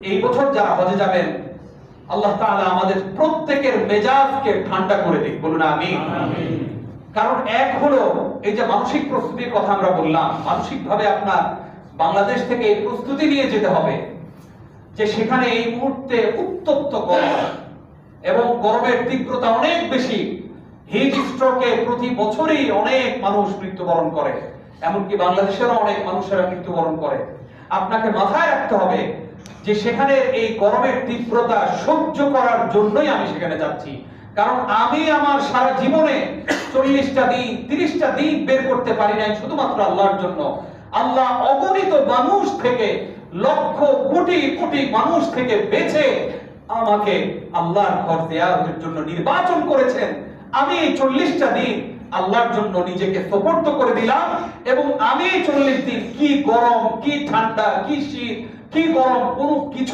এই বছর যারা হজে যাবেন আল্লাহ তাআলা আমাদের প্রত্যেকের মেজাজকে ঠান্ডা করে দিক, বলুন আমিন। কারণ এক হলো এই যে মানসিক প্রস্তুতির কথা আমরা বললাম, মানসিক ভাবে আপনার বাংলাদেশ থেকে এই প্রস্তুতি নিয়ে যেতে হবে যে সেখানে এই মুহূর্তে উত্তপ্ত গরম এবং গরমের তীব্রতা অনেক বেশি। হিট স্ট্রোকে প্রতি বছরই অনেক মানুষ মৃত্যুবরণ করে, এমনকি বাংলাদেশেরও অনেক মানুষেরা মৃত্যুবরণ করে। আপনাকে মাথায় রাখতে হবে যে সেখানে এই গরমের তীব্রতা সহ্য করার জন্যই আমি সেখানে যাচ্ছি। কারণ আমি আমার সারা জীবনে 40টা দিন 30টা দিন বের করতে পারি নাই শুধুমাত্র আল্লাহর জন্য। আল্লাহ অগণিত মানুষ থেকে, লক্ষ কোটি কোটি মানুষ থেকে বেছে আমাকে আল্লাহর ঘর জিয়ারতের জন্য নির্বাচন করেছেন। আমি এই 40টা দিন আল্লাহর জন্য নিজেকে সমর্পণ করে দিলাম এবং আমি 40 দিন কি গরম, কি ঠান্ডা, কি শীত, কি গরম, কোনো কিছু